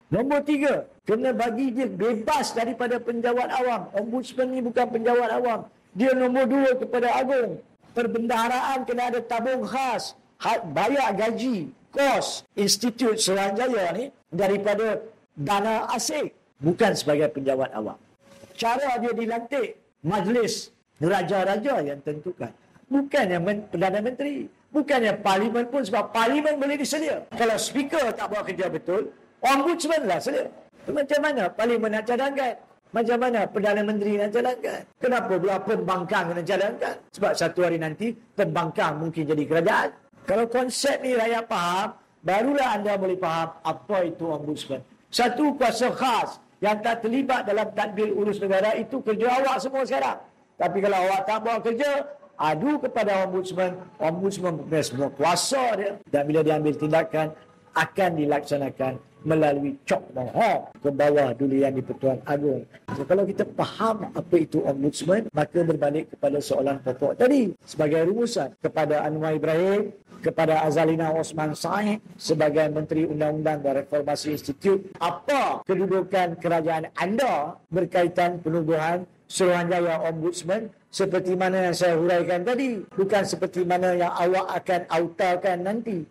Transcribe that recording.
Nombor 3, kena bagi dia bebas daripada penjawat awam. Ombudsman ni bukan penjawat awam. Dia nombor 2 kepada agung. Perbendaharaan kena ada tabung khas. Bayar gaji, kos Institut Suruhanjaya ni daripada dana asing. Bukan sebagai penjawat awam. Cara dia dilantik, majlis raja-raja yang tentukan. Bukannya Perdana Menteri. Bukannya Parlimen pun, sebab Parlimen boleh disedia. Kalau speaker tak buat kerja betul, Ombudsman lah sedia. Macam mana Parlimen nak cadangkan? Macam mana Perdana Menteri nak cadangkan? Kenapa pula pembangkang nak cadangkan? Sebab satu hari nanti, pembangkang mungkin jadi kerajaan. Kalau konsep ni rakyat faham, barulah anda boleh faham apa itu Ombudsman. Satu kuasa khas yang tak terlibat dalam tadbir urus negara, itu kerja awak semua sekarang. Tapi kalau awak tak buat kerja, adu kepada Ombudsman. Ombudsman punya semua kuasa dia. Dan bila dia ambil tindakan, akan dilaksanakan melalui cok mohon ke bawah dulian di Pertuan Agong. So, kalau kita faham apa itu Ombudsman, maka berbalik kepada soalan pokok tadi. Sebagai rumusan, kepada Anwar Ibrahim, kepada Azalina Osman Said sebagai Menteri Undang-Undang dan Reformasi Institut, apa kedudukan kerajaan anda berkaitan penubuhan Suruhanjaya Ombudsman seperti mana yang saya huraikan tadi, bukan seperti mana yang awak akan autakan nanti.